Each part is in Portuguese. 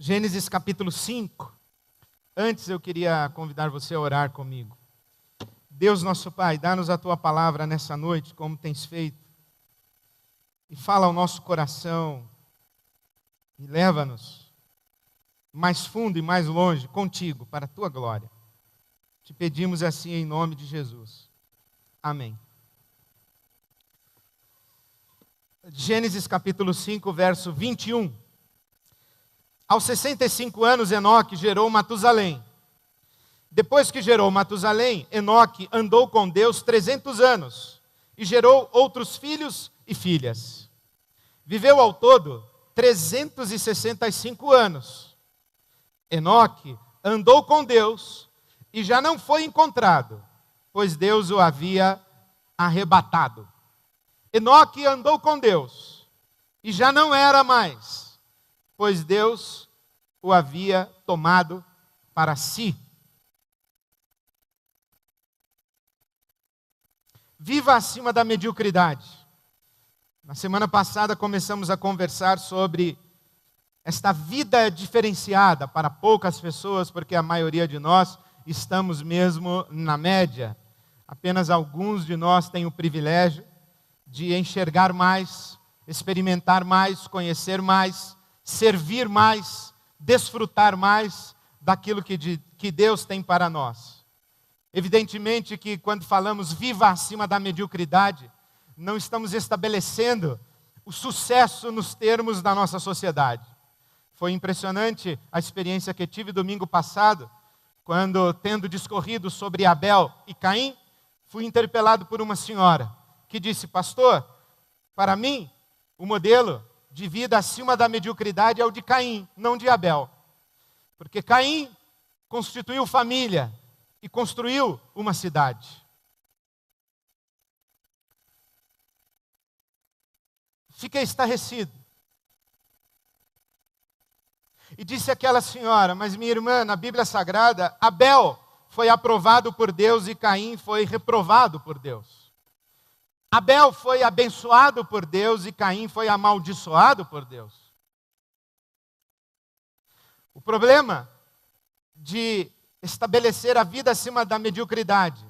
Gênesis capítulo 5. Antes eu queria convidar você a orar comigo. Deus nosso Pai, dá-nos a Tua palavra nessa noite, como tens feito. E fala ao nosso coração. E leva-nos mais fundo e mais longe contigo, para a Tua glória. Te pedimos assim em nome de Jesus. Amém. Gênesis capítulo 5, verso 21. Aos 65 anos, Enoque gerou Matusalém. Depois que gerou Matusalém, Enoque andou com Deus 300 anos e gerou outros filhos e filhas. Viveu ao todo 365 anos. Enoque andou com Deus e já não foi encontrado, pois Deus o havia arrebatado. Enoque andou com Deus e já não era mais, pois Deus o havia tomado para si. Viva acima da mediocridade. Na semana passada começamos a conversar sobre esta vida diferenciada para poucas pessoas, porque a maioria de nós estamos mesmo na média. Apenas alguns de nós têm o privilégio de enxergar mais, experimentar mais, conhecer mais, servir mais, desfrutar mais daquilo que Deus tem para nós. Evidentemente que quando falamos viva acima da mediocridade, não estamos estabelecendo o sucesso nos termos da nossa sociedade. Foi impressionante a experiência que tive domingo passado, quando, tendo discorrido sobre Abel e Caim, fui interpelado por uma senhora que disse: pastor, para mim, o modelo de vida acima da mediocridade é o de Caim, não de Abel. Porque Caim constituiu família e construiu uma cidade. Fiquei estarrecido. E disse aquela senhora: mas minha irmã, na Bíblia Sagrada, Abel foi aprovado por Deus e Caim foi reprovado por Deus. Abel foi abençoado por Deus e Caim foi amaldiçoado por Deus. O problema de estabelecer a vida acima da mediocridade,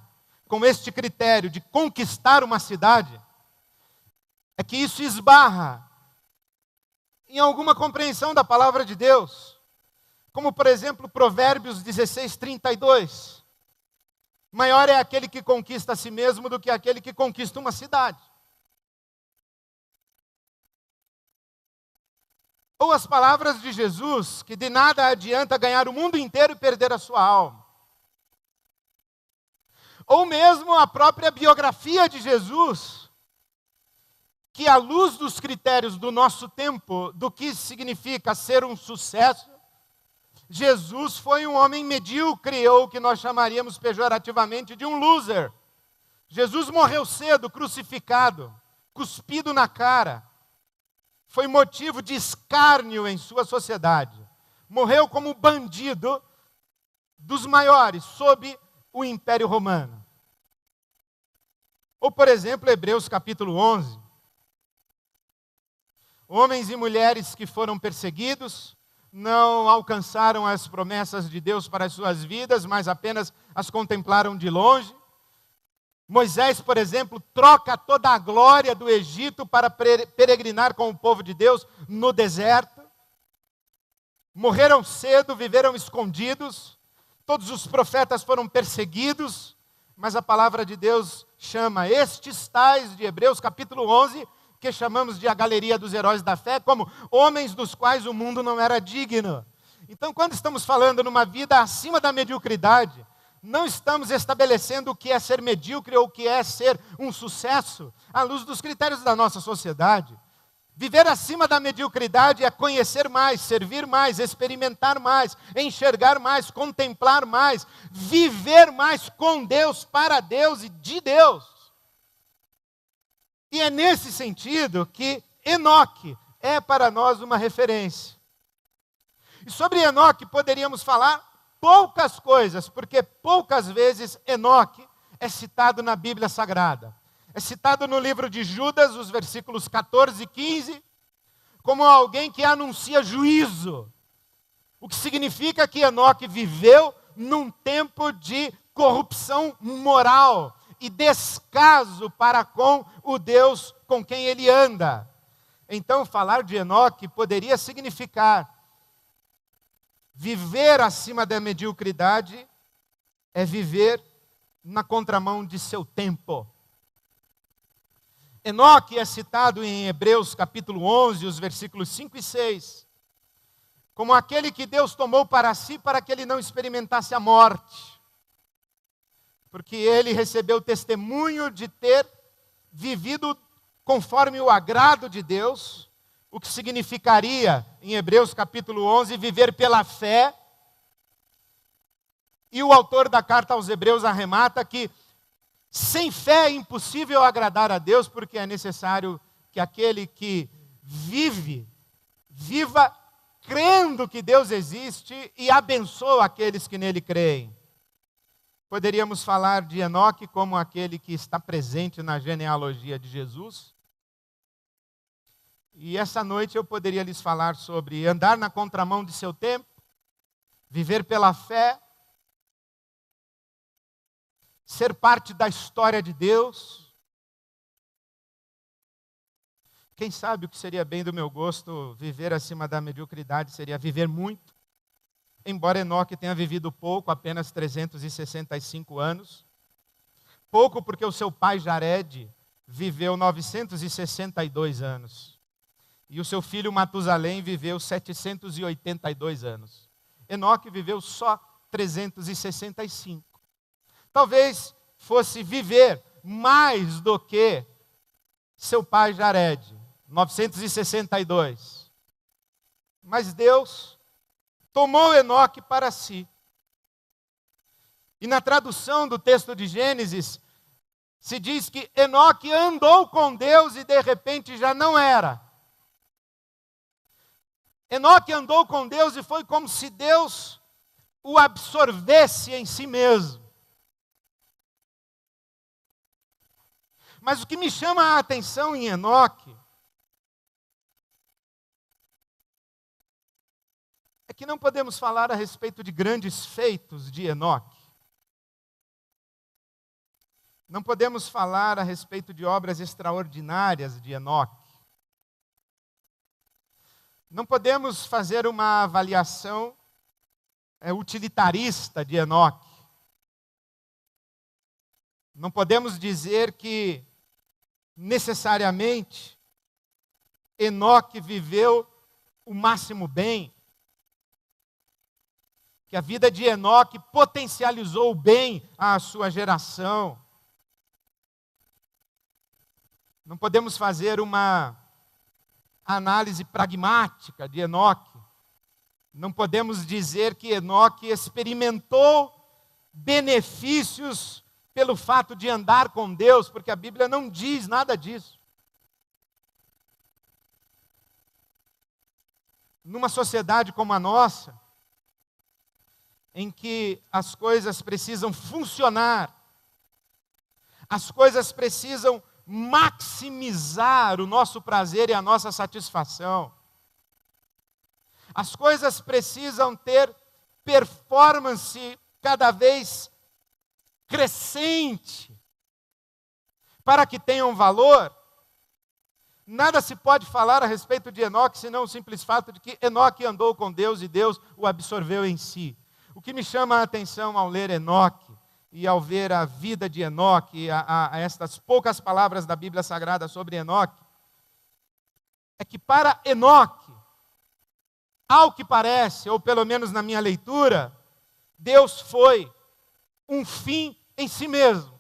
com este critério de conquistar uma cidade, é que isso esbarra em alguma compreensão da palavra de Deus. Como, por exemplo, Provérbios 16, 32. Maior é aquele que conquista a si mesmo do que aquele que conquista uma cidade. Ou as palavras de Jesus, que de nada adianta ganhar o mundo inteiro e perder a sua alma. Ou mesmo a própria biografia de Jesus, que à luz dos critérios do nosso tempo, do que significa ser um sucesso, Jesus foi um homem medíocre, ou o que nós chamaríamos pejorativamente de um loser. Jesus morreu cedo, crucificado, cuspido na cara. Foi motivo de escárnio em sua sociedade. Morreu como bandido dos maiores, sob o Império Romano. Ou, por exemplo, Hebreus capítulo 11. Homens e mulheres que foram perseguidos, não alcançaram as promessas de Deus para as suas vidas, mas apenas as contemplaram de longe. Moisés, por exemplo, troca toda a glória do Egito para peregrinar com o povo de Deus no deserto. Morreram cedo, viveram escondidos. Todos os profetas foram perseguidos, mas a palavra de Deus chama estes tais de Hebreus capítulo 11, que chamamos de a galeria dos heróis da fé, como homens dos quais o mundo não era digno. Então, quando estamos falando numa vida acima da mediocridade, não estamos estabelecendo o que é ser medíocre ou o que é ser um sucesso, à luz dos critérios da nossa sociedade. Viver acima da mediocridade é conhecer mais, servir mais, experimentar mais, enxergar mais, contemplar mais, viver mais com Deus, para Deus e de Deus. E é nesse sentido que Enoque é para nós uma referência. E sobre Enoque poderíamos falar poucas coisas, porque poucas vezes Enoque é citado na Bíblia Sagrada. É citado no livro de Judas, os versículos 14 e 15, como alguém que anuncia juízo. O que significa que Enoque viveu num tempo de corrupção moral e descaso para com o Deus com quem ele anda. Então, falar de Enoque poderia significar viver acima da mediocridade é viver na contramão de seu tempo. Enoque é citado em Hebreus capítulo 11, os versículos 5 e 6, como aquele que Deus tomou para si para que ele não experimentasse a morte, porque ele recebeu o testemunho de ter vivido conforme o agrado de Deus, o que significaria, em Hebreus capítulo 11, viver pela fé. E o autor da carta aos Hebreus arremata que sem fé é impossível agradar a Deus, porque é necessário que aquele que viva crendo que Deus existe e abençoa aqueles que nele creem. Poderíamos falar de Enoque como aquele que está presente na genealogia de Jesus. E essa noite eu poderia lhes falar sobre andar na contramão de seu tempo, viver pela fé, ser parte da história de Deus. Quem sabe o que seria bem do meu gosto, viver acima da mediocridade, seria viver muito. Embora Enoque tenha vivido pouco, apenas 365 anos. Pouco porque o seu pai Jared viveu 962 anos. E o seu filho Matusalém viveu 782 anos. Enoque viveu só 365. Talvez fosse viver mais do que seu pai Jared, 962. Mas Deus tomou Enoque para si. E na tradução do texto de Gênesis, se diz que Enoque andou com Deus e de repente já não era. Enoque andou com Deus e foi como se Deus o absorvesse em si mesmo. Mas o que me chama a atenção em Enoque é que não podemos falar a respeito de grandes feitos de Enoque. Não podemos falar a respeito de obras extraordinárias de Enoque. Não podemos fazer uma avaliação utilitarista de Enoque. Não podemos dizer que, necessariamente, Enoque viveu o máximo bem, que a vida de Enoque potencializou o bem à sua geração. Não podemos fazer uma análise pragmática de Enoque. Não podemos dizer que Enoque experimentou benefícios pelo fato de andar com Deus, porque a Bíblia não diz nada disso. Numa sociedade como a nossa, em que as coisas precisam funcionar, as coisas precisam maximizar o nosso prazer e a nossa satisfação. As coisas precisam ter performance cada vez crescente para que tenham valor. Nada se pode falar a respeito de Enoque senão o simples fato de que Enoque andou com Deus e Deus o absorveu em si. O que me chama a atenção ao ler Enoque e ao ver a vida de Enoque, a estas poucas palavras da Bíblia Sagrada sobre Enoque, é que para Enoque, ao que parece, ou pelo menos na minha leitura, Deus foi um fim em si mesmo.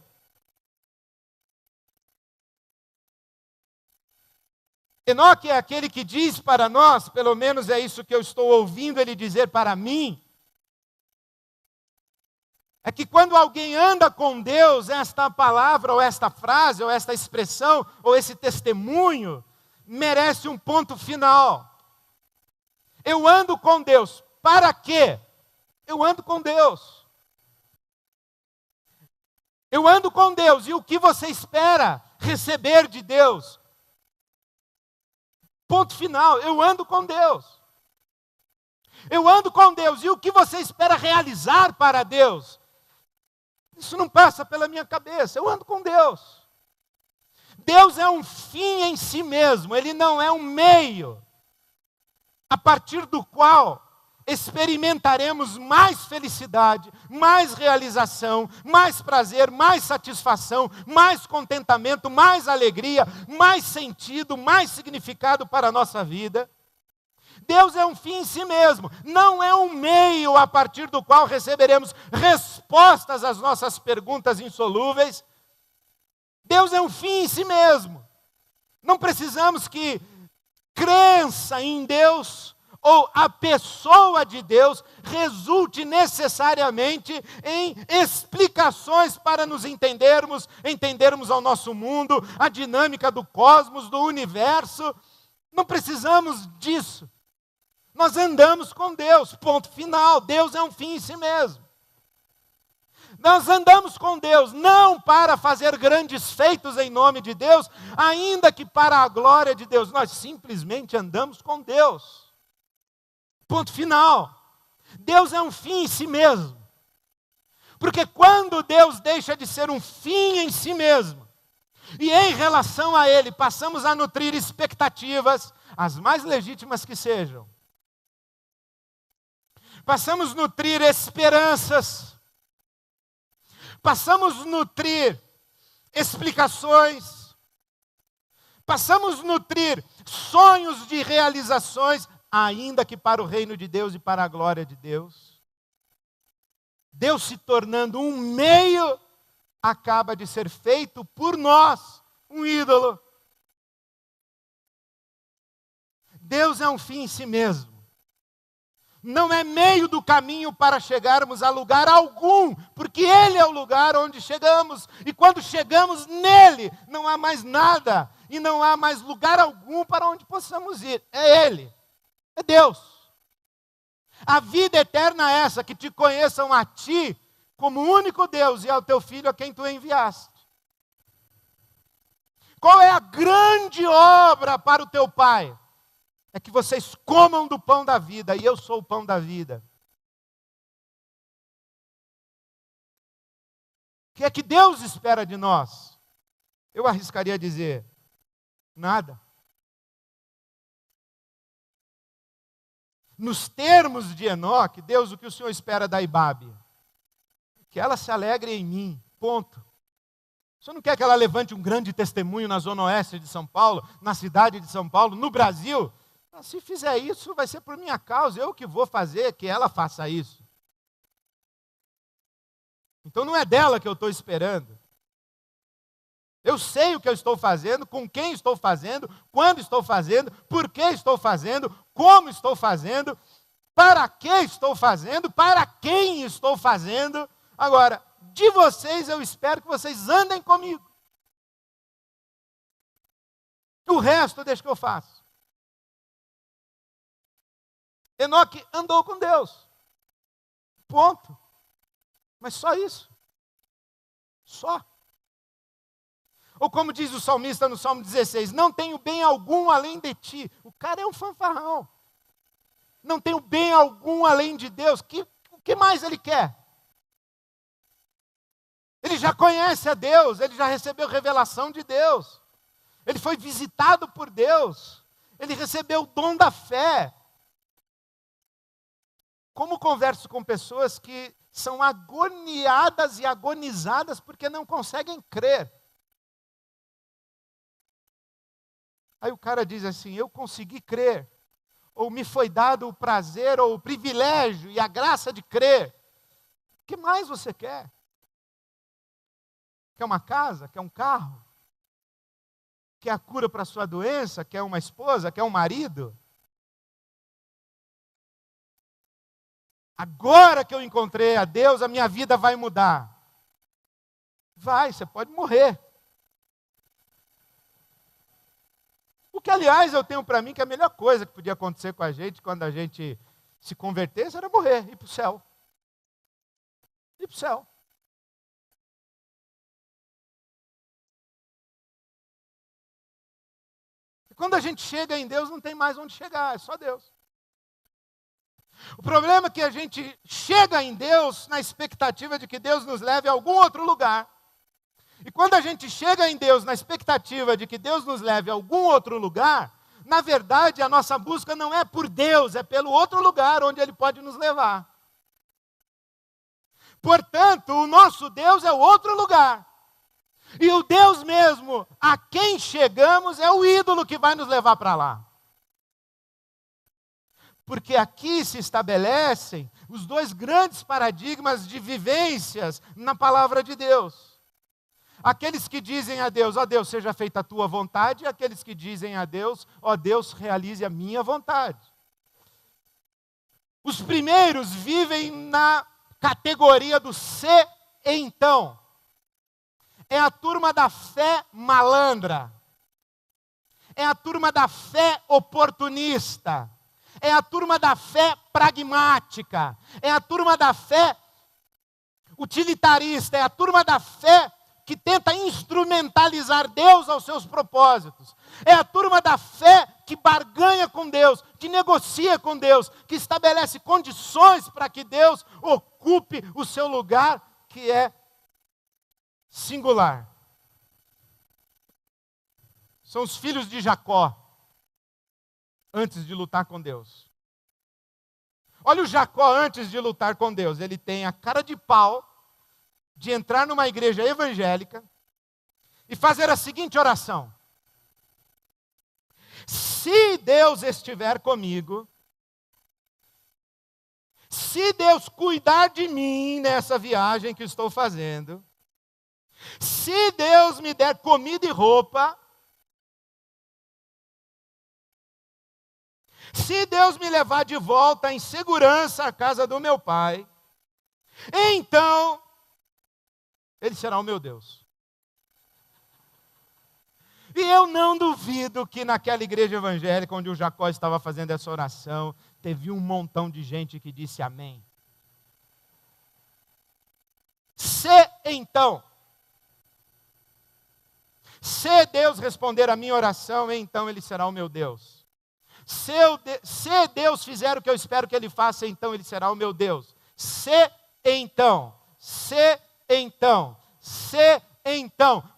Enoque é aquele que diz para nós, pelo menos é isso que eu estou ouvindo ele dizer para mim, é que quando alguém anda com Deus, esta palavra, ou esta frase, ou esta expressão, ou esse testemunho, merece um ponto final. Eu ando com Deus. Para quê? Eu ando com Deus. Eu ando com Deus. E o que você espera receber de Deus? Ponto final. Eu ando com Deus. Eu ando com Deus, e o que você espera realizar para Deus? Isso não passa pela minha cabeça, eu ando com Deus. Deus é um fim em si mesmo, Ele não é um meio, a partir do qual experimentaremos mais felicidade, mais realização, mais prazer, mais satisfação, mais contentamento, mais alegria, mais sentido, mais significado para a nossa vida. Deus é um fim em si mesmo, não é um meio a partir do qual receberemos respostas às nossas perguntas insolúveis. Deus é um fim em si mesmo. Não precisamos que crença em Deus ou a pessoa de Deus resulte necessariamente em explicações para nos entendermos ao nosso mundo, a dinâmica do cosmos, do universo. Não precisamos disso. Nós andamos com Deus, ponto final. Deus é um fim em si mesmo. Nós andamos com Deus não para fazer grandes feitos em nome de Deus, ainda que para a glória de Deus. Nós simplesmente andamos com Deus. Ponto final. Deus é um fim em si mesmo. Porque quando Deus deixa de ser um fim em si mesmo, e em relação a Ele passamos a nutrir expectativas, as mais legítimas que sejam, passamos a nutrir esperanças, passamos a nutrir explicações, passamos a nutrir sonhos de realizações, ainda que para o reino de Deus e para a glória de Deus. Deus se tornando um meio, acaba de ser feito por nós um ídolo. Deus é um fim em si mesmo. Não é meio do caminho para chegarmos a lugar algum, porque Ele é o lugar onde chegamos. E quando chegamos nele, não há mais nada, e não há mais lugar algum para onde possamos ir. É Ele, é Deus. A vida eterna é essa, que te conheçam a ti como único Deus e ao teu Filho a quem tu enviaste. Qual é a grande obra para o teu Pai? É que vocês comam do pão da vida, e eu sou o pão da vida. O que é que Deus espera de nós? Eu arriscaria dizer, nada. Nos termos de Enoque, Deus, o que o Senhor espera da Ibabe? Que ela se alegre em mim, ponto. O Senhor não quer que ela levante um grande testemunho na zona oeste de São Paulo, na cidade de São Paulo, no Brasil? Se fizer isso, vai ser por minha causa, eu que vou fazer que ela faça isso. Então não é dela que eu estou esperando. Eu sei o que eu estou fazendo, com quem estou fazendo, quando estou fazendo, por que estou fazendo, como estou fazendo, para que estou fazendo, para quem estou fazendo. Agora, de vocês eu espero que vocês andem comigo. O resto deixa que eu faço. Enoque andou com Deus. Ponto. Mas só isso. Só. Ou como diz o salmista no Salmo 16, não tenho bem algum além de ti. O cara é um fanfarrão. Não tenho bem algum além de Deus. O que mais ele quer? Ele já conhece a Deus, ele já recebeu revelação de Deus. Ele foi visitado por Deus. Ele recebeu o dom da fé. Como converso com pessoas que são agoniadas e agonizadas porque não conseguem crer. Aí o cara diz assim, eu consegui crer, ou me foi dado o prazer ou o privilégio e a graça de crer. O que mais você quer? Quer uma casa? Quer um carro? Quer a cura para a sua doença? Quer uma esposa? Quer um marido? Agora que eu encontrei a Deus, a minha vida vai mudar. Vai, você pode morrer. O que, aliás, eu tenho para mim que a melhor coisa que podia acontecer com a gente quando a gente se convertesse era morrer, ir para o céu. Ir para o céu. E quando a gente chega em Deus, não tem mais onde chegar, é só Deus. O problema é que a gente chega em Deus na expectativa de que Deus nos leve a algum outro lugar. E quando a gente chega em Deus na expectativa de que Deus nos leve a algum outro lugar, na verdade a nossa busca não é por Deus, é pelo outro lugar onde Ele pode nos levar. Portanto, o nosso Deus é o outro lugar. E o Deus mesmo a quem chegamos é o ídolo que vai nos levar para lá. Porque aqui se estabelecem os dois grandes paradigmas de vivências na palavra de Deus. Aqueles que dizem a Deus, ó Deus, seja feita a tua vontade, e aqueles que dizem a Deus, ó Deus, realize a minha vontade. Os primeiros vivem na categoria do se então. É a turma da fé malandra. É a turma da fé oportunista. É a turma da fé pragmática. É a turma da fé utilitarista. É a turma da fé que tenta instrumentalizar Deus aos seus propósitos. É a turma da fé que barganha com Deus, que negocia com Deus, que estabelece condições para que Deus ocupe o seu lugar, que é singular. São os filhos de Jacó, antes de lutar com Deus. Olha o Jacó antes de lutar com Deus. Ele tem a cara de pau de entrar numa igreja evangélica e fazer a seguinte oração: se Deus estiver comigo, se Deus cuidar de mim nessa viagem que estou fazendo, se Deus me der comida e roupa, se Deus me levar de volta em segurança à casa do meu pai, então Ele será o meu Deus. E eu não duvido que naquela igreja evangélica onde o Jacó estava fazendo essa oração, teve um montão de gente que disse amém. Se então Deus responder a minha oração, então Ele será o meu Deus. Se Deus fizer o que eu espero que Ele faça, então Ele será o meu Deus. Se então.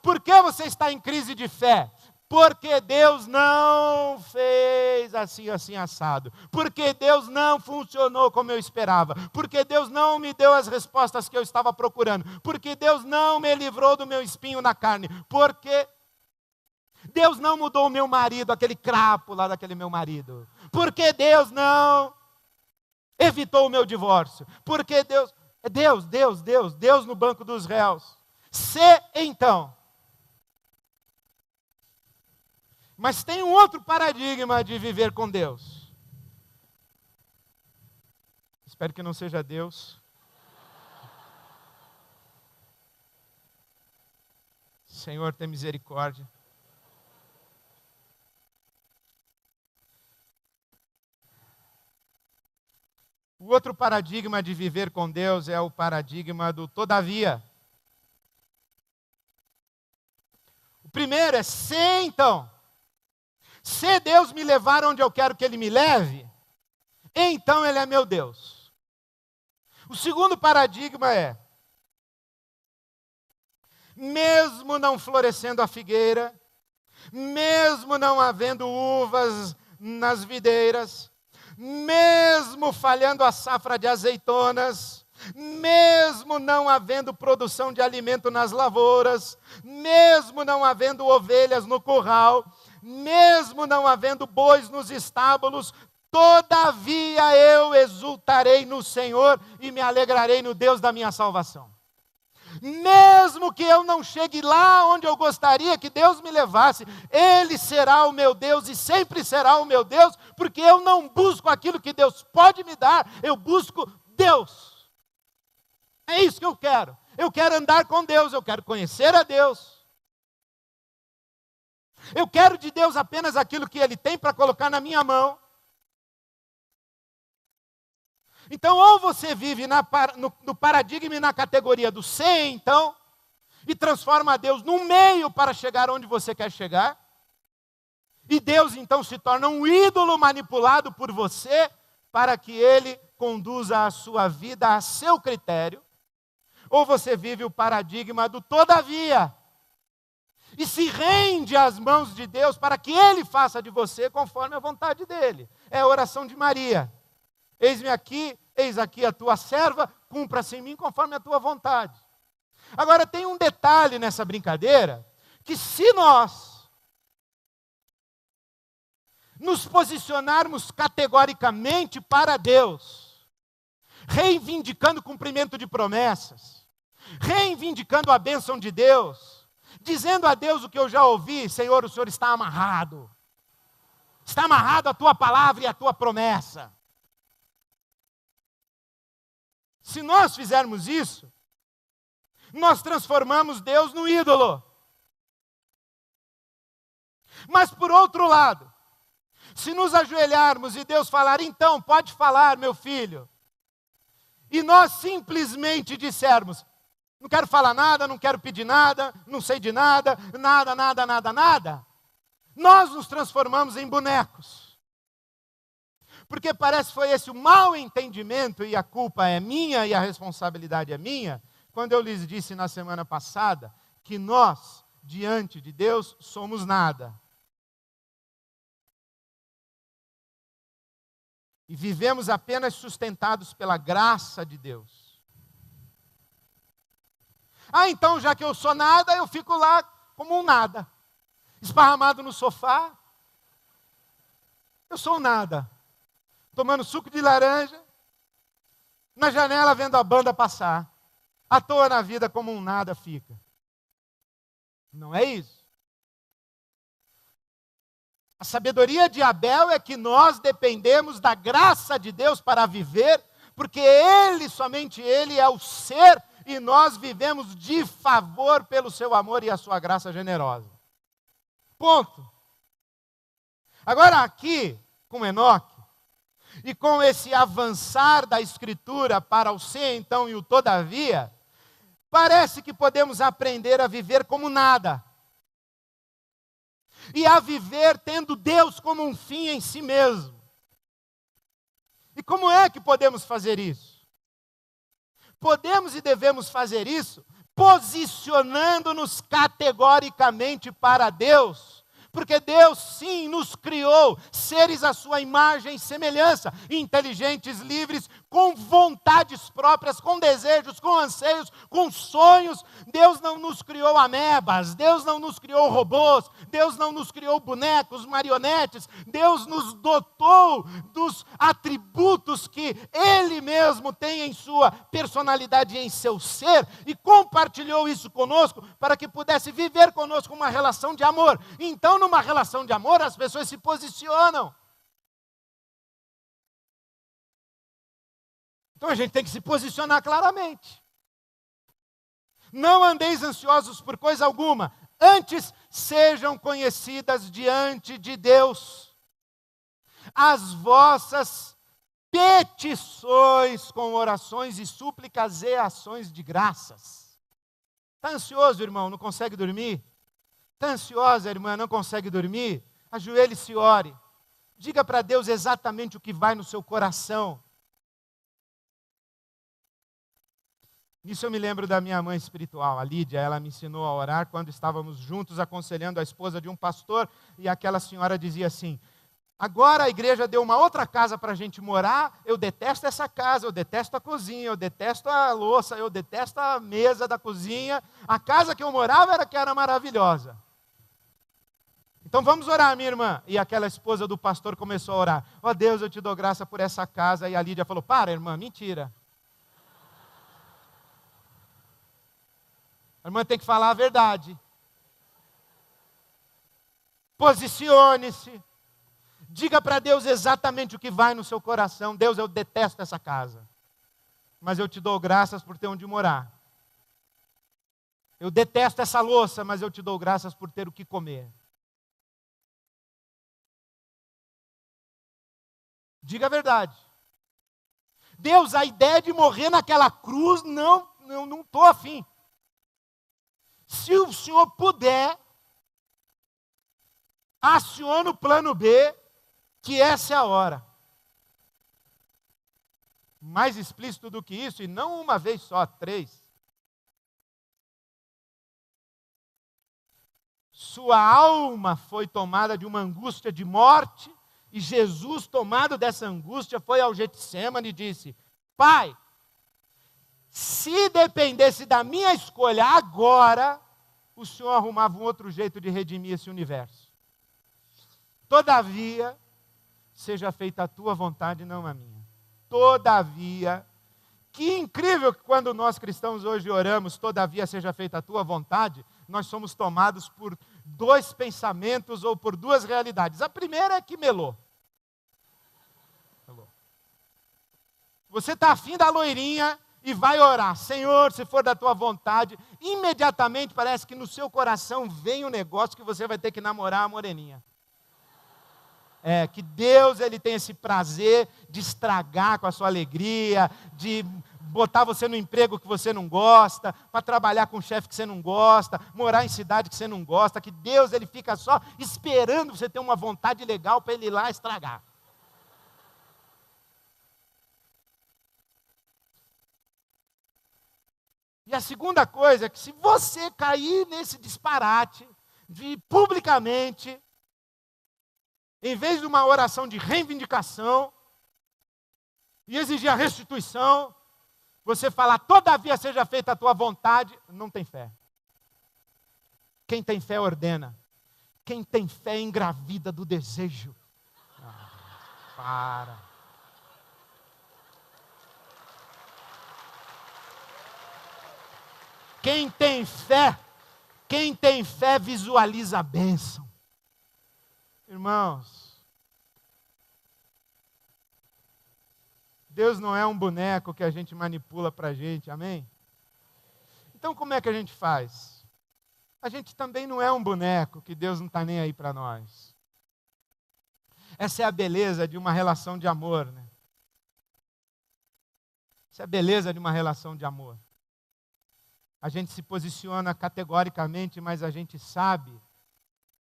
Por que você está em crise de fé? Porque Deus não fez assim, assim, assado. Porque Deus não funcionou como eu esperava. Porque Deus não me deu as respostas que eu estava procurando. Porque Deus não me livrou do meu espinho na carne. Porque Deus não mudou o meu marido, aquele crapo lá daquele meu marido. Porque Deus não evitou o meu divórcio. Porque Deus no banco dos réus. Se então. Mas tem um outro paradigma de viver com Deus. Espero que não seja Deus. Senhor, tem misericórdia. O outro paradigma de viver com Deus é o paradigma do todavia. O primeiro é se então. Se Deus me levar onde eu quero que Ele me leve, então Ele é meu Deus. O segundo paradigma é: mesmo não florescendo a figueira, mesmo não havendo uvas nas videiras, mesmo falhando a safra de azeitonas, mesmo não havendo produção de alimento nas lavouras, mesmo não havendo ovelhas no curral, mesmo não havendo bois nos estábulos, todavia eu exultarei no Senhor e me alegrarei no Deus da minha salvação. Mesmo que eu não chegue lá onde eu gostaria que Deus me levasse, Ele será o meu Deus e sempre será o meu Deus, porque eu não busco aquilo que Deus pode me dar, eu busco Deus. É isso que eu quero. Eu quero andar com Deus, eu quero conhecer a Deus. Eu quero de Deus apenas aquilo que Ele tem para colocar na minha mão. Então, ou você vive no paradigma e na categoria do ser, então, e transforma Deus num meio para chegar onde você quer chegar, e Deus, então, se torna um ídolo manipulado por você, para que Ele conduza a sua vida a seu critério, ou você vive o paradigma do todavia, e se rende às mãos de Deus para que Ele faça de você conforme a vontade dEle. É a oração de Maria. Eis-me aqui, eis aqui a tua serva, cumpra-se em mim conforme a tua vontade. Agora tem um detalhe nessa brincadeira, que se nós nos posicionarmos categoricamente para Deus, reivindicando o cumprimento de promessas, reivindicando a bênção de Deus, dizendo a Deus o que eu já ouvi: Senhor, o Senhor está amarrado a tua palavra e a tua promessa. Se nós fizermos isso, nós transformamos Deus no ídolo. Mas por outro lado, se nos ajoelharmos e Deus falar: então, pode falar, meu filho, e nós simplesmente dissermos: não quero falar nada, não quero pedir nada, não sei de nada, nada, nós nos transformamos em bonecos. Porque parece que foi esse o mau entendimento, e a culpa é minha e a responsabilidade é minha, quando eu lhes disse na semana passada que nós, diante de Deus, somos nada. E vivemos apenas sustentados pela graça de Deus. Então, já que eu sou nada, eu fico lá como um nada, esparramado no sofá. Eu sou um nada, tomando suco de laranja, na janela vendo a banda passar, à toa na vida como um nada fica. Não é isso. A sabedoria de Abel é que nós dependemos da graça de Deus para viver, porque Ele, somente Ele, é o ser, e nós vivemos de favor pelo seu amor e a sua graça generosa. Ponto. Agora aqui, com Enoque, e com esse avançar da Escritura para o ser, então, e o todavia, parece que podemos aprender a viver como nada. E a viver tendo Deus como um fim em si mesmo. E como é que podemos fazer isso? Podemos e devemos fazer isso posicionando-nos categoricamente para Deus, porque Deus sim nos criou seres à sua imagem e semelhança, inteligentes, livres, com vontades próprias, com desejos, com anseios, com sonhos. Deus não nos criou amebas, Deus não nos criou robôs, Deus não nos criou bonecos, marionetes. Deus nos dotou dos atributos que Ele mesmo tem em sua personalidade e em seu ser, e compartilhou isso conosco para que pudesse viver conosco uma relação de amor. Então, numa relação de amor, as pessoas se posicionam. Então a gente tem que se posicionar claramente. Não andeis ansiosos por coisa alguma, antes sejam conhecidas diante de Deus as vossas petições com orações e súplicas e ações de graças. Está ansioso, irmão, não consegue dormir? Está ansiosa, irmã, não consegue dormir? Ajoelhe-se e ore. Diga para Deus exatamente o que vai no seu coração. Isso eu me lembro da minha mãe espiritual, a Lídia. Ela me ensinou a orar quando estávamos juntos aconselhando a esposa de um pastor, e aquela senhora dizia assim: agora a igreja deu uma outra casa para a gente morar, eu detesto essa casa, eu detesto a cozinha, eu detesto a louça, eu detesto a mesa da cozinha. A casa que eu morava era que era maravilhosa. Então vamos orar, minha irmã. E aquela esposa do pastor começou a orar: ó Deus, eu te dou graça por essa casa. E a Lídia falou: para, irmã, mentira. A irmã tem que falar a verdade. Posicione-se. Diga para Deus exatamente o que vai no seu coração. Deus, eu detesto essa casa, mas eu te dou graças por ter onde morar. Eu detesto essa louça, mas eu te dou graças por ter o que comer. Diga a verdade. Deus, a ideia de morrer naquela cruz, não estou afim. Se o Senhor puder, aciona o plano B, que essa é a hora. Mais explícito do que isso, e não uma vez só, 3. Sua alma foi tomada de uma angústia de morte, e Jesus, tomado dessa angústia, foi ao Getsemane e disse: Pai, se dependesse da minha escolha agora, o Senhor arrumava um outro jeito de redimir esse universo. Todavia, seja feita a tua vontade, não a minha. Todavia, que incrível que quando nós cristãos hoje oramos, todavia seja feita a tua vontade, nós somos tomados por 2 pensamentos ou por 2 realidades. A primeira é que melou. Você está afim da loirinha e vai orar: Senhor, se for da tua vontade. Imediatamente parece que no seu coração vem um negócio que você vai ter que namorar a moreninha. Que Deus, Ele tem esse prazer de estragar com a sua alegria, de botar você no emprego que você não gosta, para trabalhar com um chefe que você não gosta, morar em cidade que você não gosta, que Deus, Ele fica só esperando você ter uma vontade legal para Ele ir lá estragar. E a segunda coisa é que se você cair nesse disparate de publicamente, em vez de uma oração de reivindicação e exigir a restituição, você falar: todavia seja feita a tua vontade, não tem fé. Quem tem fé ordena. Quem tem fé engravida do desejo. Para. Quem tem fé visualiza a bênção. Irmãos, Deus não é um boneco que a gente manipula para a gente, amém? Então como é que a gente faz? A gente também não é um boneco que Deus não está nem aí para nós. Essa é a beleza de uma relação de amor, né? Essa é a beleza de uma relação de amor. A gente se posiciona categoricamente, mas a gente sabe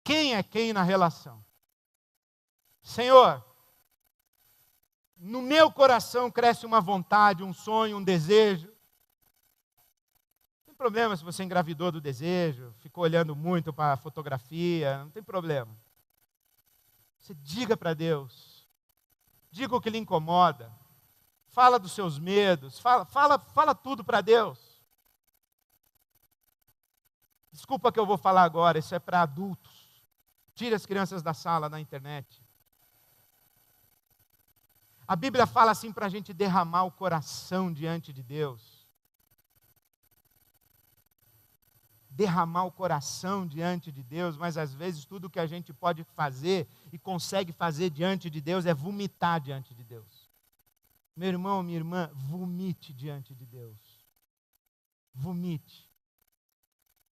quem é quem na relação. Senhor, no meu coração cresce uma vontade, um sonho, um desejo. Não tem problema se você engravidou do desejo, ficou olhando muito para a fotografia, não tem problema. Você diga para Deus, diga o que lhe incomoda, fala dos seus medos, fala tudo para Deus. Desculpa que eu vou falar agora, isso é para adultos. Tire as crianças da sala, na internet. A Bíblia fala assim para a gente derramar o coração diante de Deus. Derramar o coração diante de Deus, mas às vezes tudo que a gente pode fazer e consegue fazer diante de Deus é vomitar diante de Deus. Meu irmão, minha irmã, vomite diante de Deus. Vomite.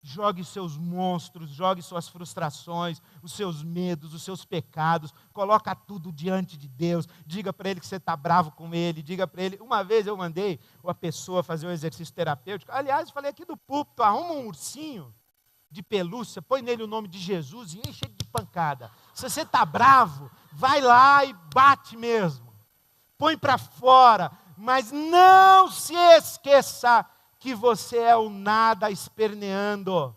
Jogue seus monstros, jogue suas frustrações, os seus medos, os seus pecados, coloca tudo diante de Deus, diga para Ele que você está bravo com Ele, diga para Ele. Uma vez eu mandei uma pessoa fazer um exercício terapêutico, aliás, falei aqui do púlpito: arruma um ursinho de pelúcia, põe nele o nome de Jesus e enche ele de pancada. Se você está bravo, vai lá e bate mesmo, põe para fora, mas não se esqueça que você é o nada esperneando,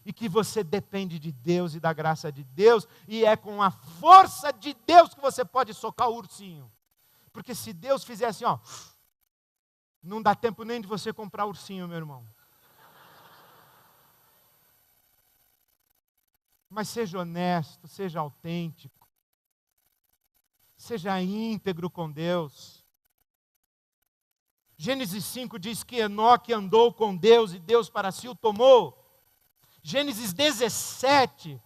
e que você depende de Deus e da graça de Deus, e é com a força de Deus que você pode socar o ursinho. Porque se Deus fizer assim, não dá tempo nem de você comprar ursinho, meu irmão. Mas seja honesto, seja autêntico, seja íntegro com Deus. Gênesis 5 diz que Enoque andou com Deus e Deus para si o tomou. Gênesis 17,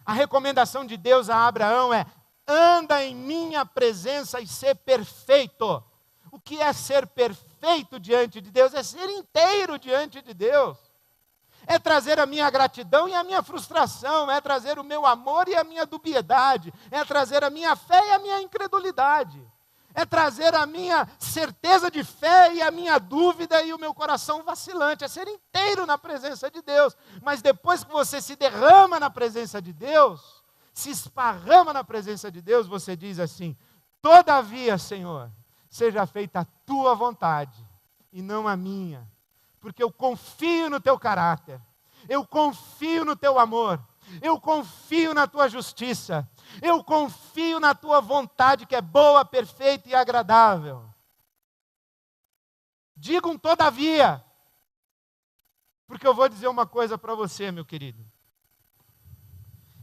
a recomendação de Deus a Abraão é: anda em minha presença e ser perfeito. O que é ser perfeito diante de Deus? É ser inteiro diante de Deus. É trazer a minha gratidão e a minha frustração, é trazer o meu amor e a minha dubiedade, é trazer a minha fé e a minha incredulidade. É trazer a minha certeza de fé e a minha dúvida e o meu coração vacilante. É ser inteiro na presença de Deus. Mas depois que você se derrama na presença de Deus, se esparrama na presença de Deus, você diz assim: todavia, Senhor, seja feita a tua vontade e não a minha, porque eu confio no teu caráter, eu confio no teu amor, eu confio na tua justiça, eu confio na tua vontade que é boa, perfeita e agradável. Diga um todavia, porque eu vou dizer uma coisa para você, meu querido.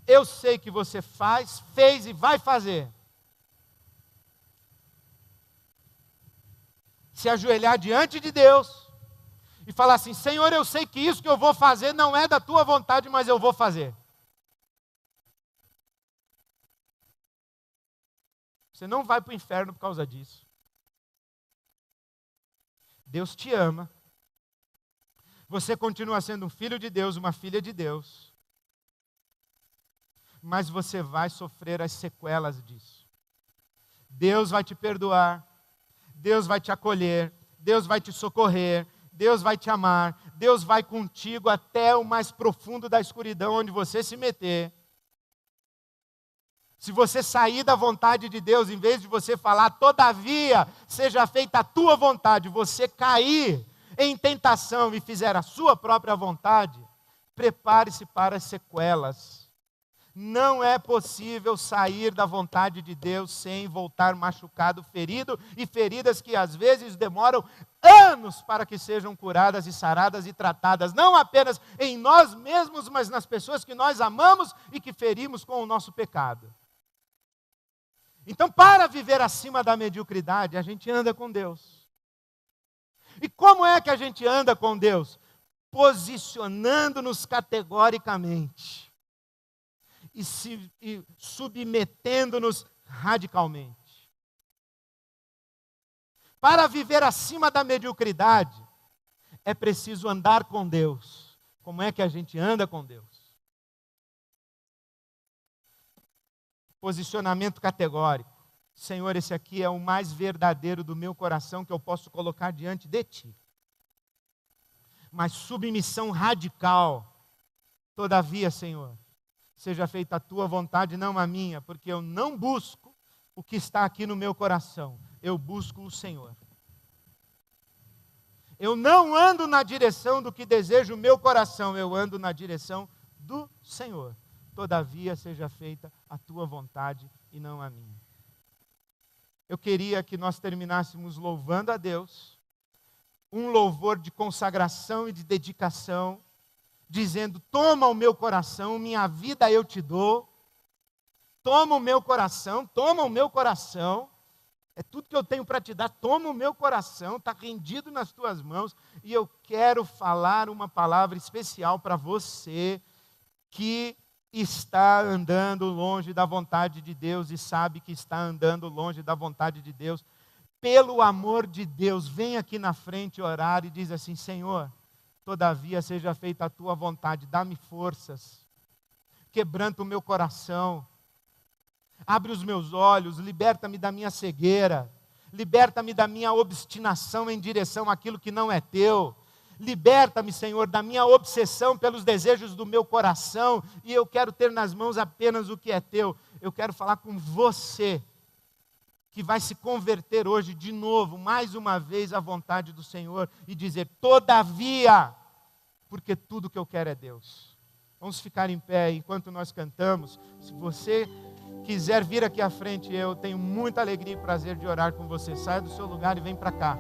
Eu sei que você faz, fez e vai fazer. Se ajoelhar diante de Deus e falar assim: Senhor, eu sei que isso que eu vou fazer não é da tua vontade, mas eu vou fazer. Você não vai para o inferno por causa disso. Deus te ama. Você continua sendo um filho de Deus, uma filha de Deus. Mas você vai sofrer as sequelas disso. Deus vai te perdoar. Deus vai te acolher. Deus vai te socorrer. Deus vai te amar. Deus vai contigo até o mais profundo da escuridão onde você se meter. Se você sair da vontade de Deus, em vez de você falar, todavia, seja feita a tua vontade, você cair em tentação e fizer a sua própria vontade, prepare-se para as sequelas. Não é possível sair da vontade de Deus sem voltar machucado, ferido, e feridas que às vezes demoram anos para que sejam curadas e saradas e tratadas, não apenas em nós mesmos, mas nas pessoas que nós amamos e que ferimos com o nosso pecado. Então, para viver acima da mediocridade, a gente anda com Deus. E como é que a gente anda com Deus? Posicionando-nos categoricamente e submetendo-nos radicalmente. Para viver acima da mediocridade, é preciso andar com Deus. Como é que a gente anda com Deus? Posicionamento categórico. Senhor, esse aqui é o mais verdadeiro do meu coração que eu posso colocar diante de Ti. Mas submissão radical. Todavia, Senhor, seja feita a Tua vontade, não a minha, porque eu não busco o que está aqui no meu coração. Eu busco o Senhor. Eu não ando na direção do que deseja o meu coração, eu ando na direção do Senhor. Todavia, seja feita a tua vontade e não a minha. Eu queria que nós terminássemos louvando a Deus, um louvor de consagração e de dedicação, dizendo: toma o meu coração, minha vida eu te dou, toma o meu coração, é tudo que eu tenho para te dar, toma o meu coração, está rendido nas tuas mãos, e eu quero falar uma palavra especial para você, que está andando longe da vontade de Deus e sabe que está andando longe da vontade de Deus. Pelo amor de Deus, vem aqui na frente orar e diz assim: Senhor, todavia seja feita a tua vontade, dá-me forças, quebranta o meu coração, abre os meus olhos, liberta-me da minha cegueira, liberta-me da minha obstinação em direção àquilo que não é teu. Liberta-me, Senhor, da minha obsessão pelos desejos do meu coração, e eu quero ter nas mãos apenas o que é teu. Eu quero falar com você, que vai se converter hoje de novo, mais uma vez, à vontade do Senhor, e dizer: todavia, porque tudo que eu quero é Deus. Vamos ficar em pé enquanto nós cantamos. Se você quiser vir aqui à frente, eu tenho muita alegria e prazer de orar com você. Saia do seu lugar e vem para cá.